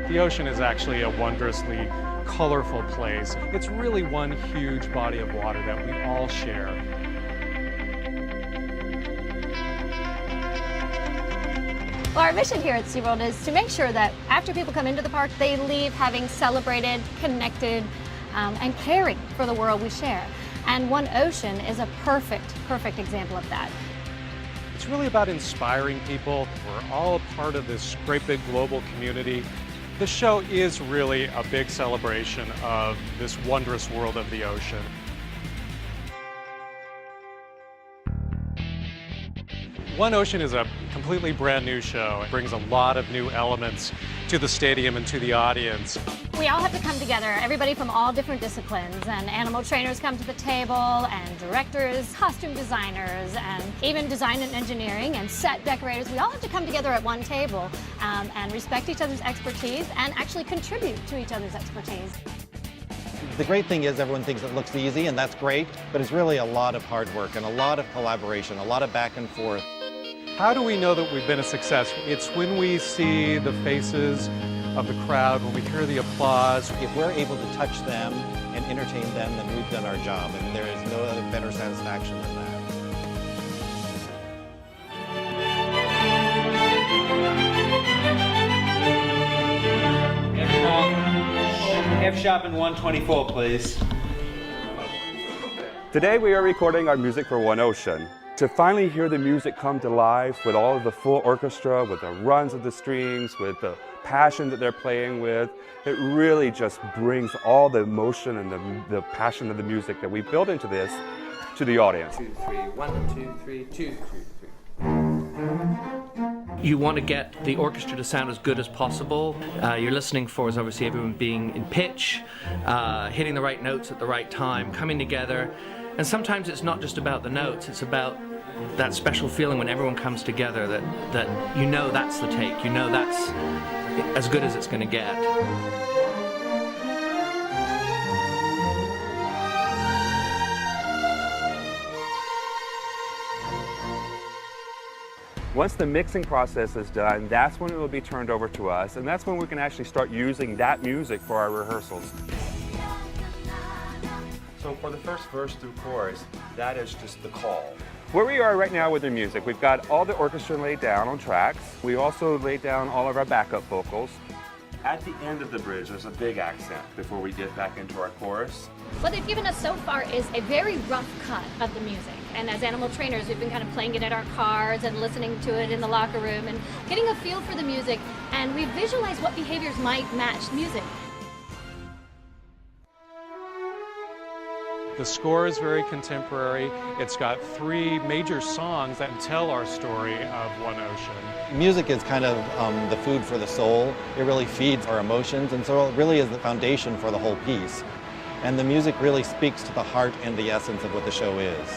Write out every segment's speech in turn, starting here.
The ocean is actually a wondrously colorful place. It's really one huge body of water that we all share. Well, our mission here at Seaworld is to make sure that after people come into the park, they leave having celebrated, connected, and caring for the world we share. And One Ocean is a perfect example of that. It's really about inspiring people. We're all a part of this great big global community. The show is really a big celebration of this wondrous world of the ocean. One Ocean is a completely brand new show. It brings a lot of new elements to the stadium and to the audience. We all have to come together, everybody from all different disciplines, and animal trainers come to the table, and directors, costume designers, and even design and engineering and set decorators. We all have to come together at one table and respect each other's expertise and actually contribute to each other's expertise. The great thing is everyone thinks it looks easy, and that's great, but it's really a lot of hard work and a lot of collaboration, a lot of back and forth. How do we know that we've been a success? It's when we see the faces of the crowd, when we hear the applause. If we're able to touch them and entertain them, then we've done our job, and there is no other better satisfaction than that. F sharp and 124, please. Today we are recording our music for One Ocean. To finally hear the music come to life with all of the full orchestra, with the runs of the strings, with the passion that they're playing with, it really just brings all the emotion and the passion of the music that we built into this to the audience. 2, 3, 1, 2, 3, 2, 3, 3. You want to get the orchestra to sound as good as possible. You're listening for is obviously everyone being in pitch, hitting the right notes at the right time, coming together. And sometimes it's not just about the notes, it's about that special feeling when everyone comes together that you know that's the take, you know that's as good as it's going to get. Once the mixing process is done, that's when it will be turned over to us, and that's when we can actually start using that music for our rehearsals. So for the first verse through chorus, that is just the call. Where we are right now with the music, we've got all the orchestra laid down on tracks. We also laid down all of our backup vocals. At the end of the bridge, there's a big accent before we get back into our chorus. What they've given us so far is a very rough cut of the music. And as animal trainers, we've been kind of playing it in our cars and listening to it in the locker room and getting a feel for the music. And we visualize what behaviors might match music. The score is very contemporary. It's got 3 major songs that tell our story of One Ocean. Music is kind of the food for the soul. It really feeds our emotions, and so it really is the foundation for the whole piece. And the music really speaks to the heart and the essence of what the show is.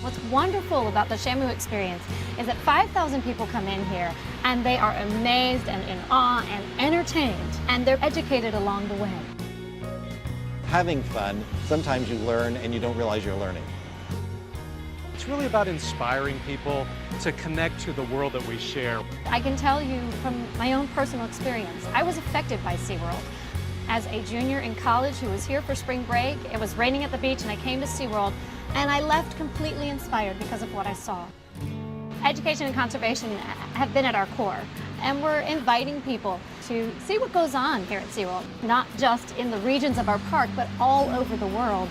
What's wonderful about the Shamu experience is that 5,000 people come in here and they are amazed and in awe and entertained, and they're educated along the way. Having fun, sometimes you learn and you don't realize you're learning. It's really about inspiring people to connect to the world that we share. I can tell you from my own personal experience, I was affected by Seaworld. As a junior in college who was here for spring break, it was raining at the beach and I came to Seaworld and I left completely inspired because of what I saw. Education and conservation have been at our core, and we're inviting people to see what goes on here at Seaworld, not just in the regions of our park, but all over the world.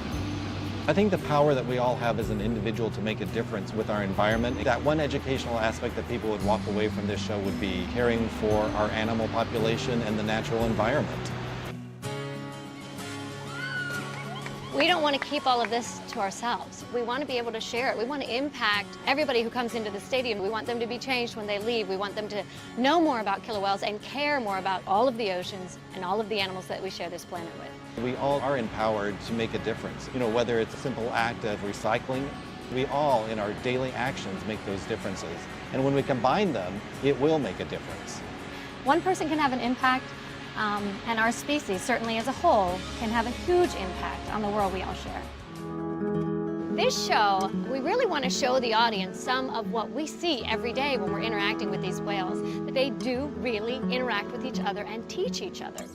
I think the power that we all have as an individual to make a difference with our environment, that one educational aspect that people would walk away from this show would be caring for our animal population and the natural environment. We don't want to keep all of this to ourselves. We want to be able to share it. We want to impact everybody who comes into the stadium. We want them to be changed when they leave. We want them to know more about killer whales and care more about all of the oceans and all of the animals that we share this planet with. We all are empowered to make a difference. You know, whether it's a simple act of recycling, we all in our daily actions make those differences. And when we combine them, it will make a difference. One person can have an impact, and our species, certainly as a whole, can have a huge impact on the world we all share. This show, we really want to show the audience some of what we see every day when we're interacting with these whales, that they do really interact with each other and teach each other.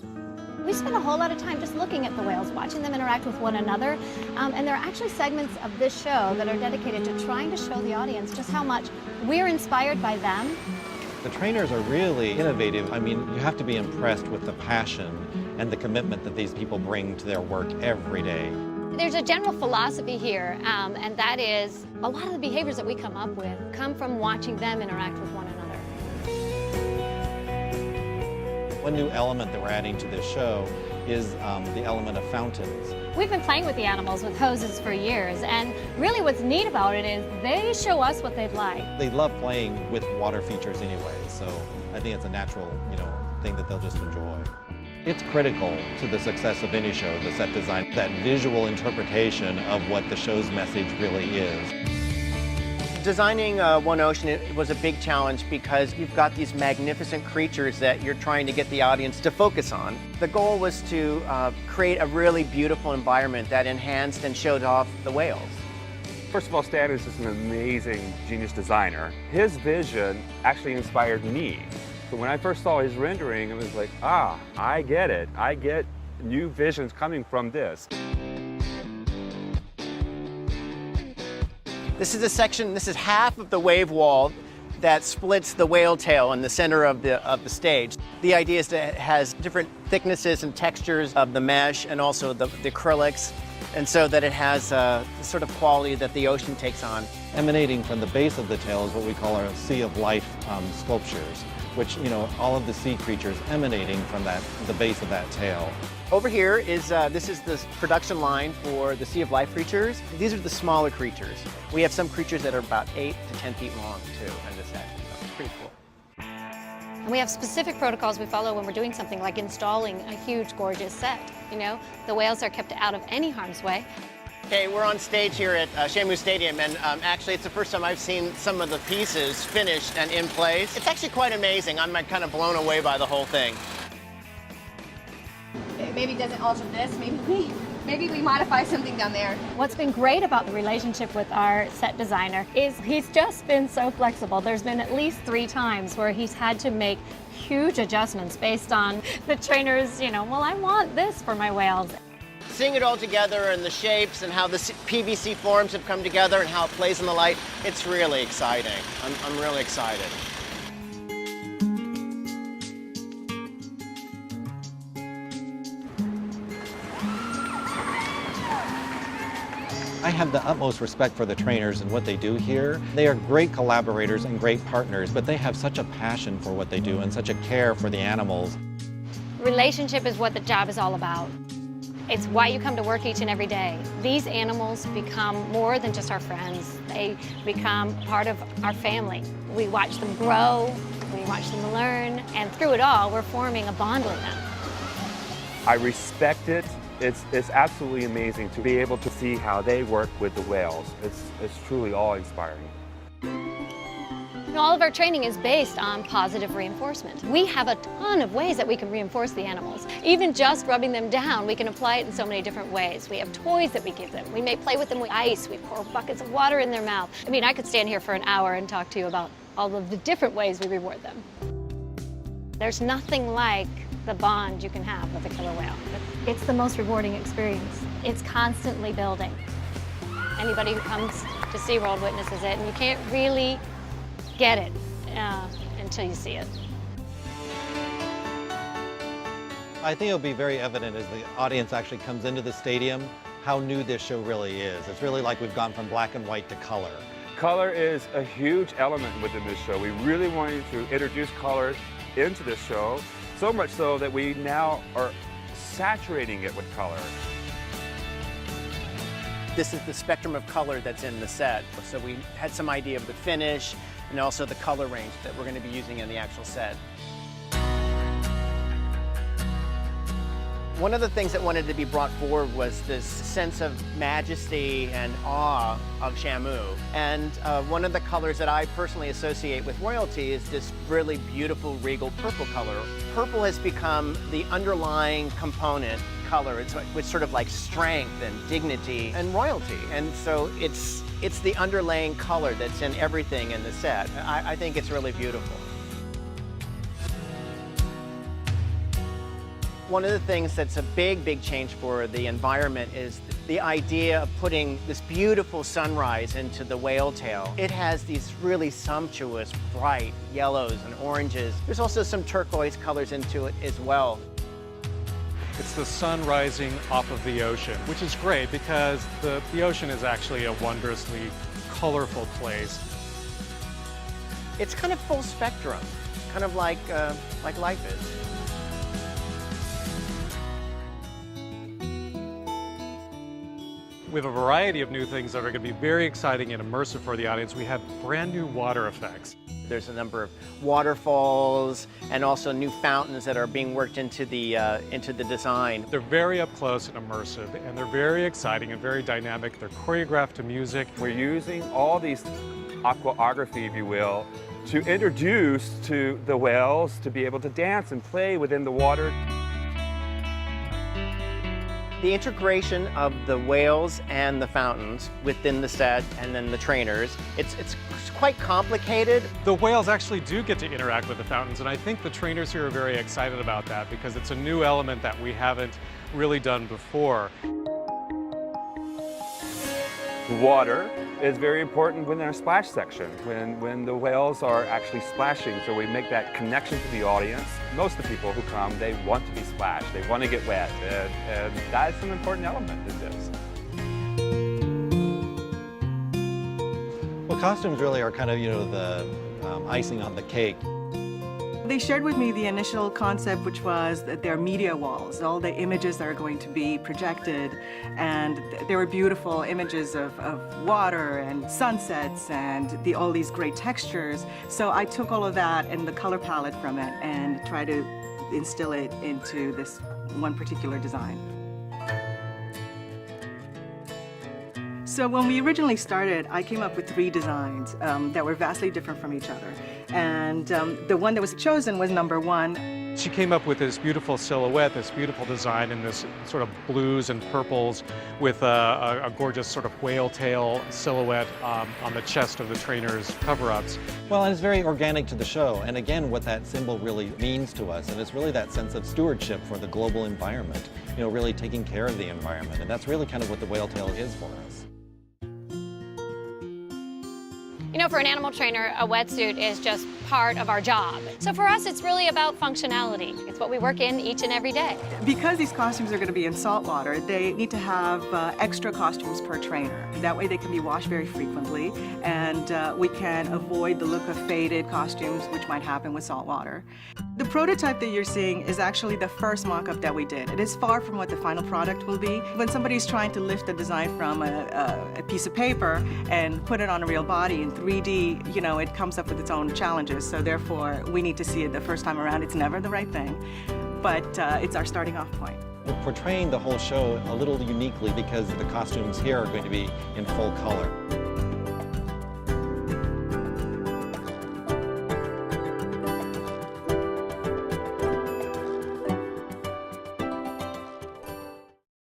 We spend a whole lot of time just looking at the whales, watching them interact with one another, and there are actually segments of this show that are dedicated to trying to show the audience just how much we're inspired by them. The trainers are really innovative. I mean, you have to be impressed with the passion and the commitment that these people bring to their work every day. There's a general philosophy here, and that is a lot of the behaviors that we come up with come from watching them interact with one another. One new element that we're adding to this show is the element of fountains. We've been playing with the animals with hoses for years, and really what's neat about it is they show us what they'd like. They love playing with water features anyway, so I think it's a natural, thing that they'll just enjoy. It's critical to the success of any show, the set design, that visual interpretation of what the show's message really is. Designing One Ocean, it was a big challenge because you've got these magnificent creatures that you're trying to get the audience to focus on. The goal was to create a really beautiful environment that enhanced and showed off the whales. First of all, Stan is just an amazing genius designer. His vision actually inspired me. So when I first saw his rendering, it was like, I get it. I get new visions coming from this. This is a section, this is half of the wave wall that splits the whale tail in the center of the stage. The idea is that it has different thicknesses and textures of the mesh and also the acrylics, and so that it has the sort of quality that the ocean takes on. Emanating from the base of the tail is what we call our Sea of Life sculptures, which, all of the sea creatures emanating from the base of that tail. Over here is, this is the production line for the Sea of Life creatures. These are the smaller creatures. We have some creatures that are about 8 to 10 feet long, too, in this set. So it's pretty cool. And we have specific protocols we follow when we're doing something like installing a huge, gorgeous set. The whales are kept out of any harm's way. Okay, we're on stage here at Shamu Stadium, and actually it's the first time I've seen some of the pieces finished and in place. It's actually quite amazing. I'm kind of blown away by the whole thing. It maybe doesn't alter this, maybe we modify something down there. What's been great about the relationship with our set designer is he's just been so flexible. There's been at least 3 times where he's had to make huge adjustments based on the trainers, well, I want this for my whales. Seeing it all together and the shapes and how the PVC forms have come together and how it plays in the light, it's really exciting. I'm really excited. I have the utmost respect for the trainers and what they do here. They are great collaborators and great partners, but they have such a passion for what they do and such a care for the animals. Relationship is what the job is all about. It's why you come to work each and every day. These animals become more than just our friends. They become part of our family. We watch them grow, we watch them learn, and through it all, we're forming a bond with them. I respect it. It's absolutely amazing to be able to see how they work with the whales. It's truly awe-inspiring. All of our training is based on positive reinforcement. We have a ton of ways that we can reinforce the animals. Even just rubbing them down, we can apply it in so many different ways. We have toys that we give them. We may play with them with ice. We pour buckets of water in their mouth. I could stand here for an hour and talk to you about all of the different ways we reward them. There's nothing like the bond you can have with a killer whale. It's the most rewarding experience. It's constantly building. Anybody who comes to Seaworld witnesses it, and you can't really get it until you see it. I think it'll be very evident as the audience actually comes into the stadium how new this show really is. It's really like we've gone from black and white to color. Color is a huge element within this show. We really wanted to introduce color into this show, so much so that we now are saturating it with color. This is the spectrum of color that's in the set. So we had some idea of the finish and also the color range that we're going to be using in the actual set. One of the things that wanted to be brought forward was this sense of majesty and awe of Shamu. And one of the colors that I personally associate with royalty is this really beautiful regal purple color. Purple has become the underlying component color. It's sort of like strength and dignity and royalty. And so it's the underlying color that's in everything in the set. I think it's really beautiful. One of the things that's a big change for the environment is the idea of putting this beautiful sunrise into the whale tail. It has these really sumptuous, bright yellows and oranges. There's also some turquoise colors into it as well. It's the sun rising off of the ocean, which is great because the ocean is actually a wondrously colorful place. It's kind of full spectrum, kind of like life is. We have a variety of new things that are going to be very exciting and immersive for the audience. We have brand new water effects. There's a number of waterfalls and also new fountains that are being worked into the design. They're very up close and immersive, and they're very exciting and very dynamic. They're choreographed to music. We're using all these aquaography, if you will, to introduce to the whales to be able to dance and play within the water. The integration of the whales and the fountains within the set and then the trainers, it's quite complicated. The whales actually do get to interact with the fountains, and I think the trainers here are very excited about that because it's a new element that we haven't really done before. Water is very important within our splash section, when the whales are actually splashing, so we make that connection to the audience. Most of the people who come, they want to be splashed, they want to get wet, and that's an important element in this. Well, costumes really are kind of, the icing on the cake. They shared with me the initial concept, which was that they're media walls, all the images that are going to be projected, and there were beautiful images of water and sunsets and all these great textures. So I took all of that and the color palette from it and tried to instill it into this one particular design. So when we originally started, I came up with 3 designs that were vastly different from each other. And the one that was chosen was number 1. She came up with this beautiful silhouette, this beautiful design in this sort of blues and purples with a gorgeous sort of whale tail silhouette on the chest of the trainer's cover-ups. Well, and it's very organic to the show. And again, what that symbol really means to us, and it's really that sense of stewardship for the global environment, really taking care of the environment. And that's really kind of what the whale tail is for us. For an animal trainer, a wetsuit is just part of our job. So for us, it's really about functionality. It's what we work in each and every day. Because these costumes are going to be in salt water, they need to have extra costumes per trainer. That way they can be washed very frequently, and we can avoid the look of faded costumes, which might happen with salt water. The prototype that you're seeing is actually the first mock-up that we did. It is far from what the final product will be. When somebody's trying to lift a design from a piece of paper and put it on a real body in 3D, it comes up with its own challenges. So therefore, we need to see it the first time around. It's never the right thing, but it's our starting off point. We're portraying the whole show a little uniquely because the costumes here are going to be in full color.